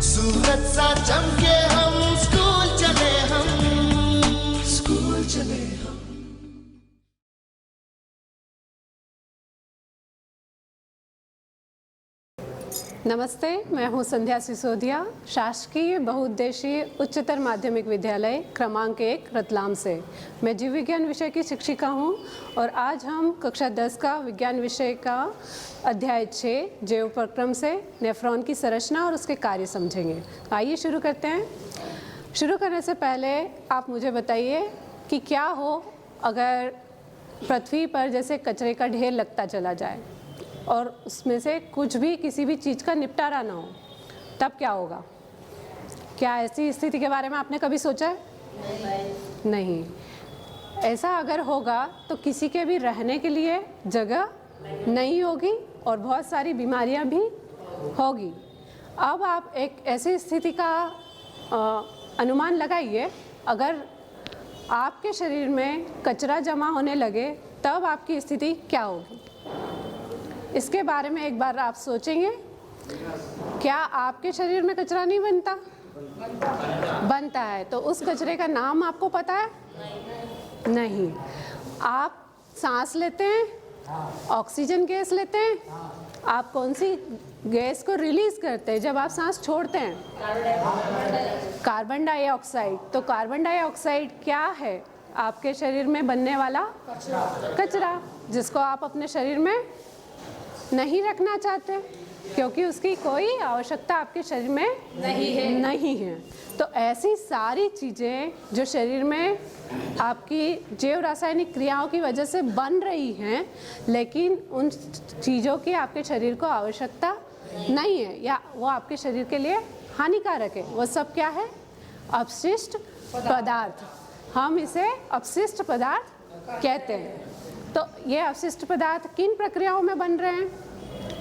सूरज सा चमके हम स्कूल चले हम। नमस्ते, मैं हूं संध्या सिसोदिया, शासकीय बहुउद्देशीय उच्चतर माध्यमिक विद्यालय क्रमांक 1 रतलाम से। मैं जीव विज्ञान विषय की शिक्षिका हूं और आज हम कक्षा 10 का विज्ञान विषय का अध्याय 6 जैव उपक्रम से नेफ्रॉन की संरचना और उसके कार्य समझेंगे। आइए शुरू करते हैं। शुरू करने से पहले आप मुझे बताइए कि क्या हो अगर पृथ्वी पर जैसे कचरे का ढेर लगता चला जाए और उसमें से कुछ भी किसी भी चीज़ का निपटारा ना हो, तब क्या होगा? क्या ऐसी स्थिति के बारे में आपने कभी सोचा है? नहीं। ऐसा अगर होगा तो किसी के भी रहने के लिए जगह नहीं होगी और बहुत सारी बीमारियां भी होगी। अब आप एक ऐसी स्थिति का अनुमान लगाइए, अगर आपके शरीर में कचरा जमा होने लगे तब आपकी स्थिति क्या होगी? इसके बारे में एक बार आप सोचेंगे। क्या आपके शरीर में कचरा नहीं बनता? बनता है। तो उस कचरे का नाम आपको पता है? नहीं। आप सांस लेते हैं, ऑक्सीजन गैस लेते हैं। आप कौन सी गैस को रिलीज करते हैं जब आप सांस छोड़ते हैं? Carbon dioxide. तो कार्बन डाइऑक्साइड क्या है? आपके शरीर में बनने वाला कचरा, जिसको आप अपने शरीर में नहीं रखना चाहते क्योंकि उसकी कोई आवश्यकता आपके शरीर में नहीं है। तो ऐसी सारी चीज़ें जो शरीर में आपकी जैव रासायनिक क्रियाओं की वजह से बन रही हैं, लेकिन उन चीज़ों की आपके शरीर को आवश्यकता नहीं है या वो आपके शरीर के लिए हानिकारक है, वो सब क्या है? अपशिष्ट पदार्थ। हम इसे अपशिष्ट पदार्थ कहते हैं। तो ये अपशिष्ट पदार्थ किन प्रक्रियाओं में बन रहे हैं?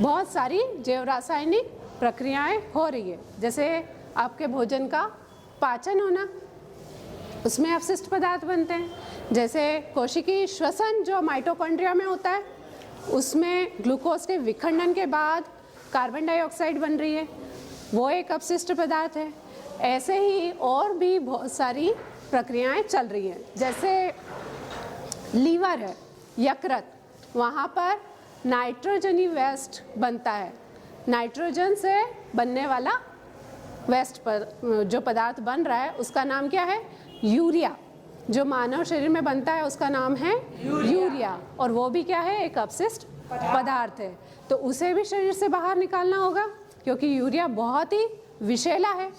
बहुत सारी जैव रासायनिक प्रक्रियाएं हो रही है। जैसे आपके भोजन का पाचन होना, उसमें अपशिष्ट पदार्थ बनते हैं। जैसे कोशिकीय श्वसन जो माइटोकॉन्ड्रिया में होता है, उसमें ग्लूकोज के विखंडन के बाद कार्बन डाइऑक्साइड बन रही है, वो एक अपशिष्ट पदार्थ है। ऐसे ही और भी बहुत सारी प्रक्रियाएं चल रही हैं। जैसे लीवर है, यकृत, वहाँ पर नाइट्रोजनी वेस्ट बनता है। नाइट्रोजन से बनने वाला वेस्ट पर जो पदार्थ बन रहा है उसका नाम क्या है? यूरिया। जो मानव शरीर में बनता है उसका नाम है यूरिया, और वो भी क्या है? एक अपशिष्ट पदार्थ है। तो उसे भी शरीर से बाहर निकालना होगा क्योंकि यूरिया बहुत ही विषैला है।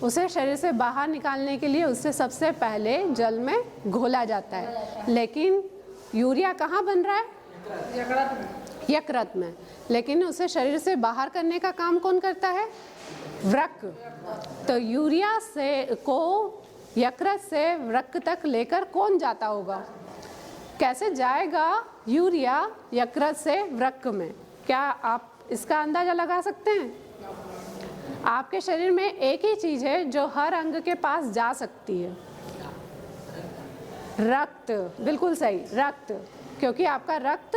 उसे शरीर से बाहर निकालने के लिए उससे सबसे पहले जल में घोला जाता है। लेकिन यूरिया कहाँ बन रहा है? यकृत में। लेकिन उसे शरीर से बाहर करने का काम कौन करता है? वृक्क। तो यूरिया से को यकृत से वृक्क तक लेकर कौन जाता होगा? कैसे जाएगा यूरिया यकृत से वृक्क में? क्या आप इसका अंदाजा लगा सकते हैं? आपके शरीर में एक ही चीज है जो हर अंग के पास जा सकती है, रक्त। बिल्कुल सही, रक्त। क्योंकि आपका रक्त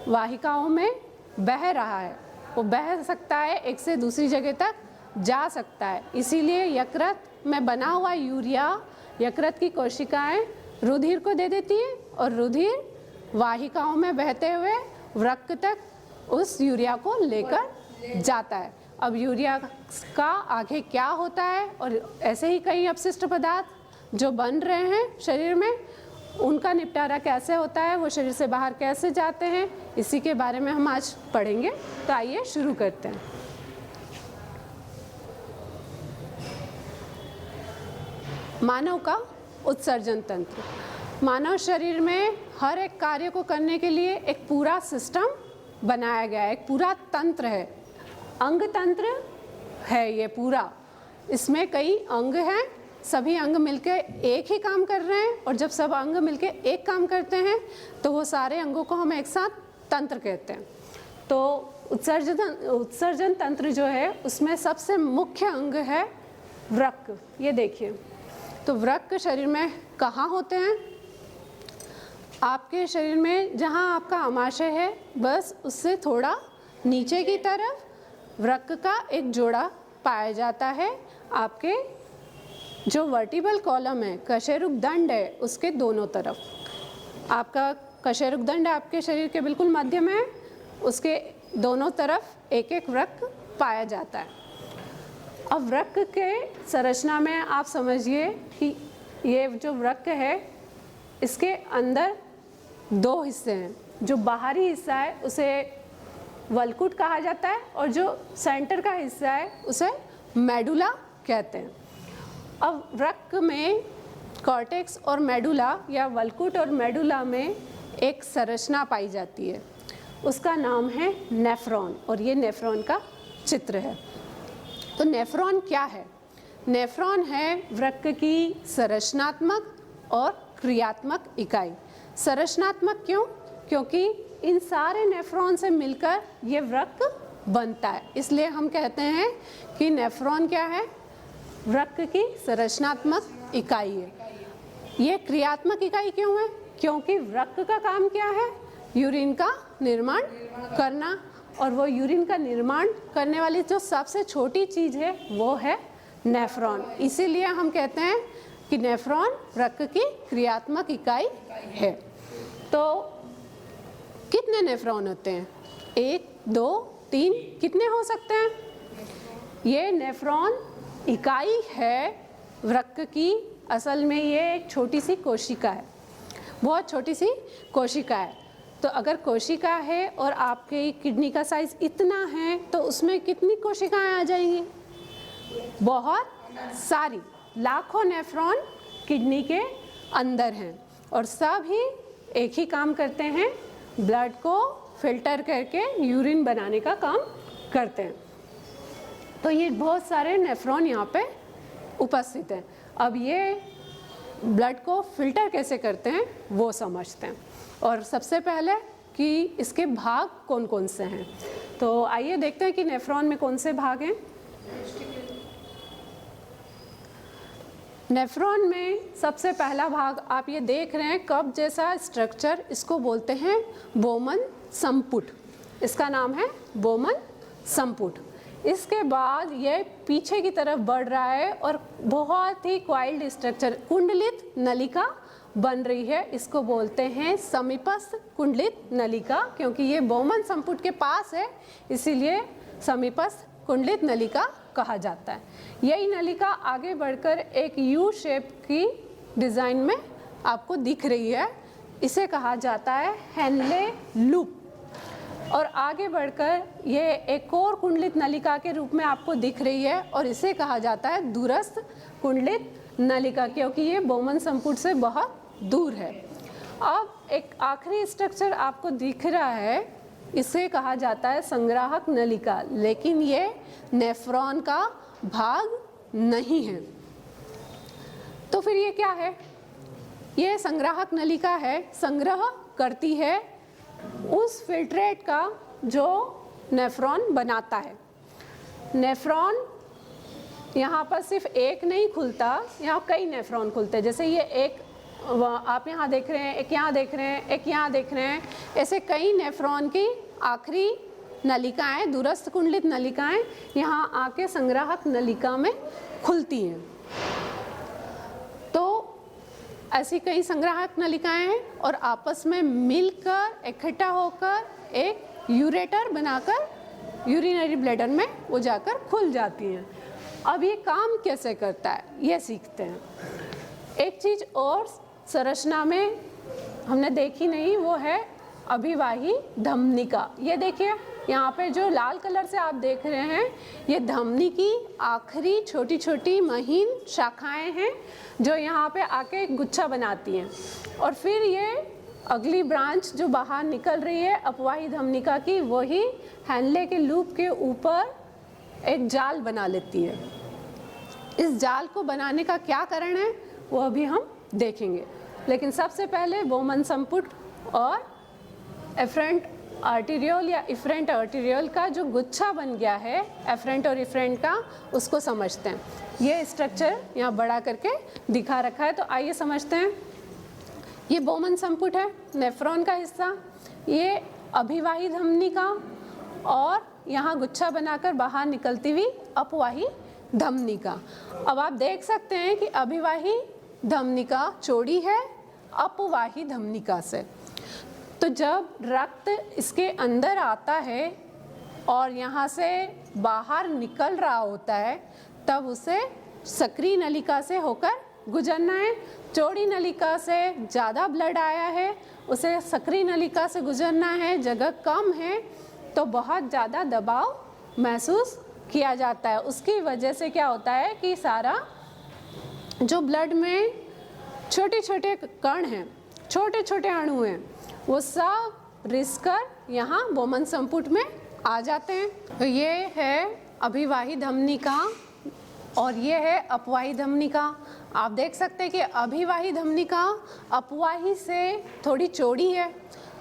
वाहिकाओं में बह रहा है, वो बह सकता है, एक से दूसरी जगह तक जा सकता है। इसीलिए यकृत में बना हुआ यूरिया यकृत की कोशिकाएं रुधिर को दे देती है और रुधिर वाहिकाओं में बहते हुए वृक्क तक उस यूरिया को लेकर जाता है। अब यूरिया का आगे क्या होता है, और ऐसे ही कई अपशिष्ट पदार्थ जो बन रहे हैं शरीर में, उनका निपटारा कैसे होता है, वो शरीर से बाहर कैसे जाते हैं, इसी के बारे में हम आज पढ़ेंगे। तो आइए शुरू करते हैं। मानव का उत्सर्जन तंत्र। मानव शरीर में हर एक कार्य को करने के लिए एक पूरा सिस्टम बनाया गया है, एक पूरा तंत्र है, अंग तंत्र है ये पूरा। इसमें कई अंग हैं, सभी अंग मिलकर एक ही काम कर रहे हैं, और जब सब अंग मिलकर एक काम करते हैं तो वो सारे अंगों को हम एक साथ तंत्र कहते हैं। तो उत्सर्जन तंत्र जो है उसमें सबसे मुख्य अंग है वृक्क। ये देखिए, तो वृक्क शरीर में कहाँ होते हैं? आपके शरीर में जहाँ आपका आमाशय है, बस उससे थोड़ा नीचे की तरफ वृक्क का एक जोड़ा पाया जाता है आपके जो वर्टिबल कॉलम है, कशेरुक दंड है, उसके दोनों तरफ। आपका कशेरुक दंड आपके शरीर के बिल्कुल मध्य में है, उसके दोनों तरफ एक एक वृक्क पाया जाता है। अब वृक्क के संरचना में आप समझिए कि ये जो वृक्क है इसके अंदर दो हिस्से हैं। जो बाहरी हिस्सा है उसे वल्कुट कहा जाता है और जो सेंटर का हिस्सा है उसे मेडुला कहते हैं। अब वृक्क में कॉर्टेक्स और मेडुला या वल्कुट और मेडुला में एक संरचना पाई जाती है, उसका नाम है नेफ्रॉन, और ये नेफ्रॉन का चित्र है। तो नेफ्रॉन क्या है? नेफ्रॉन है वृक्क की संरचनात्मक और क्रियात्मक इकाई। संरचनात्मक क्यों? क्योंकि इन सारे नेफ्रॉन से मिलकर ये वृक्क बनता है, इसलिए हम कहते हैं कि नेफ्रॉन क्या है? वृक्क की संरचनात्मक इकाई है। ये क्रियात्मक इकाई क्यों है? क्योंकि वृक्क का काम क्या है? यूरिन का निर्माण करना, और वो यूरिन का निर्माण करने वाली जो सबसे छोटी चीज़ है वो है नेफ्रॉन। इसीलिए हम कहते हैं कि नेफ्रॉन वृक्क की क्रियात्मक इकाई है। तो कितने नेफ्रॉन होते हैं? 1, 2, 3, कितने हो सकते हैं? ये नेफ्रॉन इकाई है वृक्क की। असल में ये एक छोटी सी कोशिका है, बहुत छोटी सी कोशिका है। तो अगर कोशिका है और आपके किडनी का साइज इतना है तो उसमें कितनी कोशिकाएं आ जाएंगी? बहुत सारी, लाखों नेफ्रॉन किडनी के अंदर हैं और सब ही एक ही काम करते हैं, ब्लड को फिल्टर करके यूरिन बनाने का काम करते हैं। तो ये बहुत सारे नेफ्रॉन यहाँ पे उपस्थित हैं। अब ये ब्लड को फिल्टर कैसे करते हैं वो समझते हैं, और सबसे पहले कि इसके भाग कौन कौन से हैं। तो आइए देखते हैं कि नेफ्रॉन में कौन से भाग हैं। नेफ्रॉन में सबसे पहला भाग आप ये देख रहे हैं, कप जैसा स्ट्रक्चर, इसको बोलते हैं बोमन संपुट। इसका नाम है बोमन संपुट। इसके बाद ये पीछे की तरफ बढ़ रहा है और बहुत ही क्वाइल्ड स्ट्रक्चर, कुंडलित नलिका बन रही है। इसको बोलते हैं समीपस्थ कुंडलित नलिका, क्योंकि ये बोमन संपुट के पास है इसीलिए समीपस्थ कुंडलित नलिका कहा जाता है। यही नलिका आगे बढ़कर एक यू शेप की डिज़ाइन में आपको दिख रही है, इसे कहा जाता है हेनले लूप। और आगे बढ़कर ये एक और कुंडलित नलिका के रूप में आपको दिख रही है और इसे कहा जाता है दूरस्थ कुंडलित नलिका, क्योंकि ये बोमन संपुट से बहुत दूर है। अब एक आखिरी स्ट्रक्चर आपको दिख रहा है, इसे कहा जाता है संग्राहक नलिका, लेकिन ये नेफ्रॉन का भाग नहीं है। तो फिर ये क्या है? ये संग्राहक नलिका है, संग्रह करती है उस फिल्ट्रेट का जो नेफ्रॉन बनाता है। नेफ्रॉन यहाँ पर सिर्फ एक नहीं खुलता, यहाँ कई नेफ्रॉन खुलते हैं। जैसे ये एक आप यहाँ देख रहे हैं, एक यहाँ देख रहे हैं, एक यहाँ देख रहे हैं, ऐसे कई नेफ्रॉन की आखिरी नलिकाएं, दूरस्थ कुंडलित नलिकाएं यहाँ आके संग्राहक नलिका में खुलती हैं। तो ऐसी कई संग्राहक नलिकाएं हैं और आपस में मिलकर इकट्ठा होकर एक यूरेटर बनाकर यूरिनरी ब्लैडर में वो जाकर खुल जाती हैं। अब ये काम कैसे करता है ये सीखते हैं। एक चीज़ और संरचना में हमने देखी नहीं, वो है अभिवाही धमनिका। ये देखिए यहाँ पे जो लाल कलर से आप देख रहे हैं, ये धमनी की आखिरी छोटी छोटी महीन शाखाएं हैं जो यहाँ पे आके एक गुच्छा बनाती हैं, और फिर ये अगली ब्रांच जो बाहर निकल रही है अपवाही धमनिका की, वही हैंडले के लूप के ऊपर एक जाल बना लेती है। इस जाल को बनाने का क्या कारण है वो अभी हम देखेंगे, लेकिन सबसे पहले बोमन संपुट और एफरेंट आर्टेरियोल या इफरेंट आर्टेरियोल का जो गुच्छा बन गया है एफरेंट और इफरेंट का, उसको समझते हैं। ये स्ट्रक्चर यहाँ बड़ा करके दिखा रखा है, तो आइए समझते हैं। ये बोमन संपुट है, नेफ्रॉन का हिस्सा, ये अभिवाही धमनिका और यहाँ गुच्छा बनाकर बाहर निकलती हुई अपवाही धमनिका। अब आप देख सकते हैं कि अभिवाही धमनिका चौड़ी है अपवाही धमनिका से। तो जब रक्त इसके अंदर आता है और यहाँ से बाहर निकल रहा होता है तब उसे सक्रिय नलिका से होकर गुजरना है। चौड़ी नलिका से ज़्यादा ब्लड आया है, उसे सक्रिय नलिका से गुजरना है। जगह कम है तो बहुत ज़्यादा दबाव महसूस किया जाता है। उसकी वजह से क्या होता है कि सारा जो ब्लड में छोटे छोटे कण हैं, छोटे छोटे अणु हैं, वो सब रिस कर यहाँ बोमन संपुट में आ जाते हैं। तो ये है अभिवाही धमनिका और ये है अपवाही धमनिका। आप देख सकते हैं कि अभिवाही धमनिका अपवाही से थोड़ी चौड़ी है।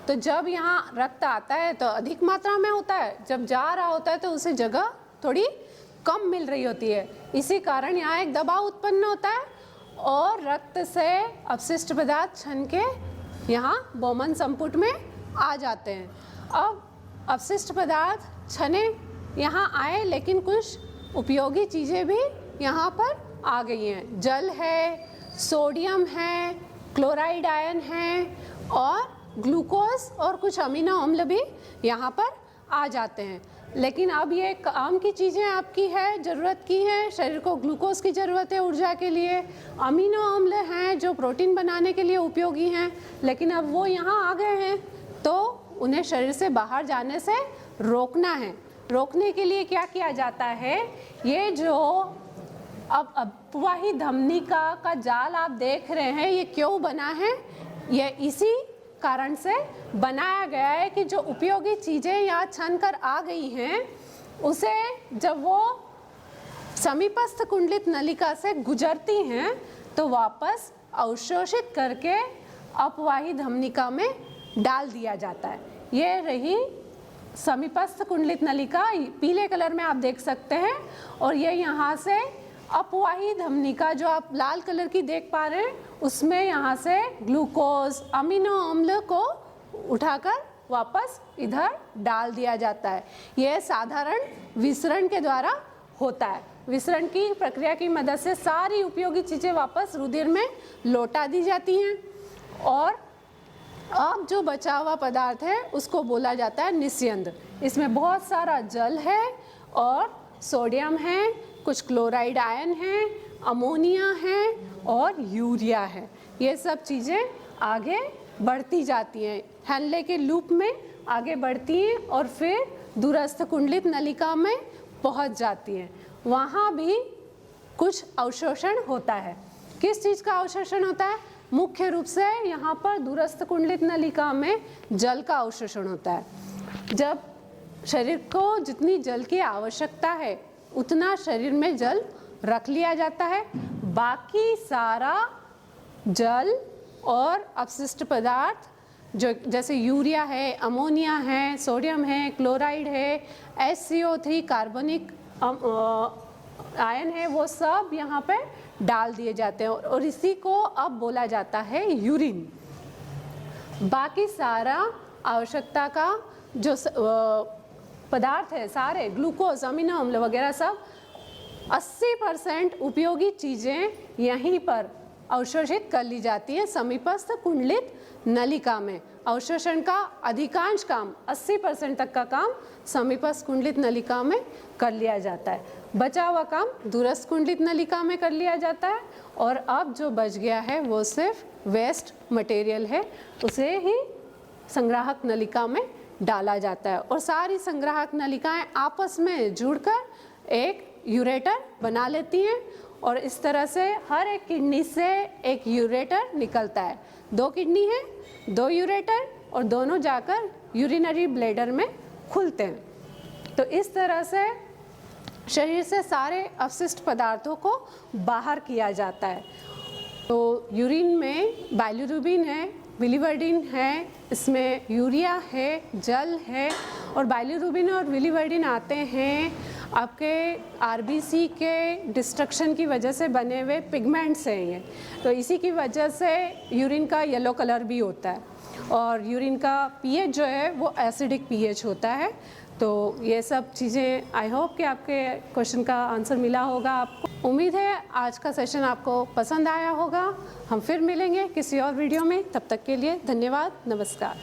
तो जब यहाँ रक्त आता है तो अधिक मात्रा में होता है, जब जा रहा होता है तो उसे जगह थोड़ी कम मिल रही होती है। इसी कारण यहाँ एक दबाव उत्पन्न होता है और रक्त से अपशिष्ट पदार्थ छन के यहाँ बोमन संपुट में आ जाते हैं। अब अपशिष्ट पदार्थ छने यहाँ आए, लेकिन कुछ उपयोगी चीज़ें भी यहाँ पर आ गई हैं। जल है, सोडियम है, क्लोराइड आयन है और ग्लूकोज और कुछ अमीनो अम्ल भी यहाँ पर आ जाते हैं। लेकिन अब ये काम की चीज़ें आपकी है, ज़रूरत की है। शरीर को ग्लूकोज की ज़रूरत है ऊर्जा के लिए, अमीनो अम्ल हैं जो प्रोटीन बनाने के लिए उपयोगी हैं, लेकिन अब वो यहाँ आ गए हैं तो उन्हें शरीर से बाहर जाने से रोकना है। रोकने के लिए क्या किया जाता है, ये जो अब अपवाही धमनिका का जाल आप देख रहे हैं, ये क्यों बना है? ये इसी कारण से बनाया गया है कि जो उपयोगी चीज़ें यहाँ छन कर आ गई हैं, उसे जब वो समीपस्थ कुंडलित नलिका से गुजरती हैं तो वापस अवशोषित करके अपवाही धमनिका में डाल दिया जाता है। ये रही समीपस्थ कुंडलित नलिका, पीले कलर में आप देख सकते हैं। और ये यहाँ से अपवाही धमनिका जो आप लाल कलर की देख पा रहे हैं, उसमें यहाँ से ग्लूकोज, अमीनो अम्ल को उठाकर वापस इधर डाल दिया जाता है। यह साधारण विसरण के द्वारा होता है। विसरण की प्रक्रिया की मदद से सारी उपयोगी चीज़ें वापस रुधिर में लौटा दी जाती हैं और अब जो बचा हुआ पदार्थ है उसको बोला जाता है निस्यंद। इसमें बहुत सारा जल है और सोडियम है, कुछ क्लोराइड आयन है, अमोनिया है और यूरिया है। ये सब चीज़ें आगे बढ़ती जाती हैं, हैनले के लूप में आगे बढ़ती हैं और फिर दूरस्थ कुंडलित नलिका में पहुंच जाती हैं। वहाँ भी कुछ अवशोषण होता है। किस चीज़ का अवशोषण होता है? मुख्य रूप से यहाँ पर दूरस्थ कुंडलित नलिका में जल का अवशोषण होता है। जब शरीर को जितनी जल की आवश्यकता है उतना शरीर में जल रख लिया जाता है। बाकी सारा जल और अपशिष्ट पदार्थ जो जैसे यूरिया है, अमोनिया है, सोडियम है, क्लोराइड है, HCO3 कार्बनिक आयन है, वो सब यहाँ पे डाल दिए जाते हैं और इसी को अब बोला जाता है यूरिन। बाकी सारा आवश्यकता का जो पदार्थ है, सारे ग्लूकोज, अमीनो अम्ल वगैरह सब 80% उपयोगी चीज़ें यहीं पर अवशोषित कर ली जाती है समीपस्थ कुंडलित नलिका में। अवशोषण का अधिकांश काम 80% तक का काम समीपस्थ कुंडलित नलिका में कर लिया जाता है। बचा हुआ काम दूरस्थ कुंडलित नलिका में कर लिया जाता है और अब जो बच गया है वो सिर्फ वेस्ट मटेरियल है, उसे ही संग्राहक नलिका में डाला जाता है और सारी संग्राहक नलिकाएं आपस में जुड़कर एक यूरेटर बना लेती हैं और इस तरह से हर एक किडनी से एक यूरेटर निकलता है। 2 किडनी है, 2 यूरेटर और दोनों जाकर यूरिनरी ब्लैडर में खुलते हैं। तो इस तरह से शरीर से सारे अपशिष्ट पदार्थों को बाहर किया जाता है। तो यूरिन में बाइलिरुबिन है, बिलीवर्डिन है, इसमें यूरिया है, जल है और बाइलिरुबिन और बिलीवर्डिन आते हैं आपके आरबीसी के डिस्ट्रक्शन की वजह से बने हुए पिगमेंट्स हैं ये। तो इसी की वजह से यूरिन का येलो कलर भी होता है और यूरिन का पीएच जो है वो एसिडिक पीएच होता है। तो ये सब चीज़ें आई होप कि आपके क्वेश्चन का आंसर मिला होगा आपको। उम्मीद है आज का सेशन आपको पसंद आया होगा। हम फिर मिलेंगे किसी और वीडियो में, तब तक के लिए धन्यवाद, नमस्कार।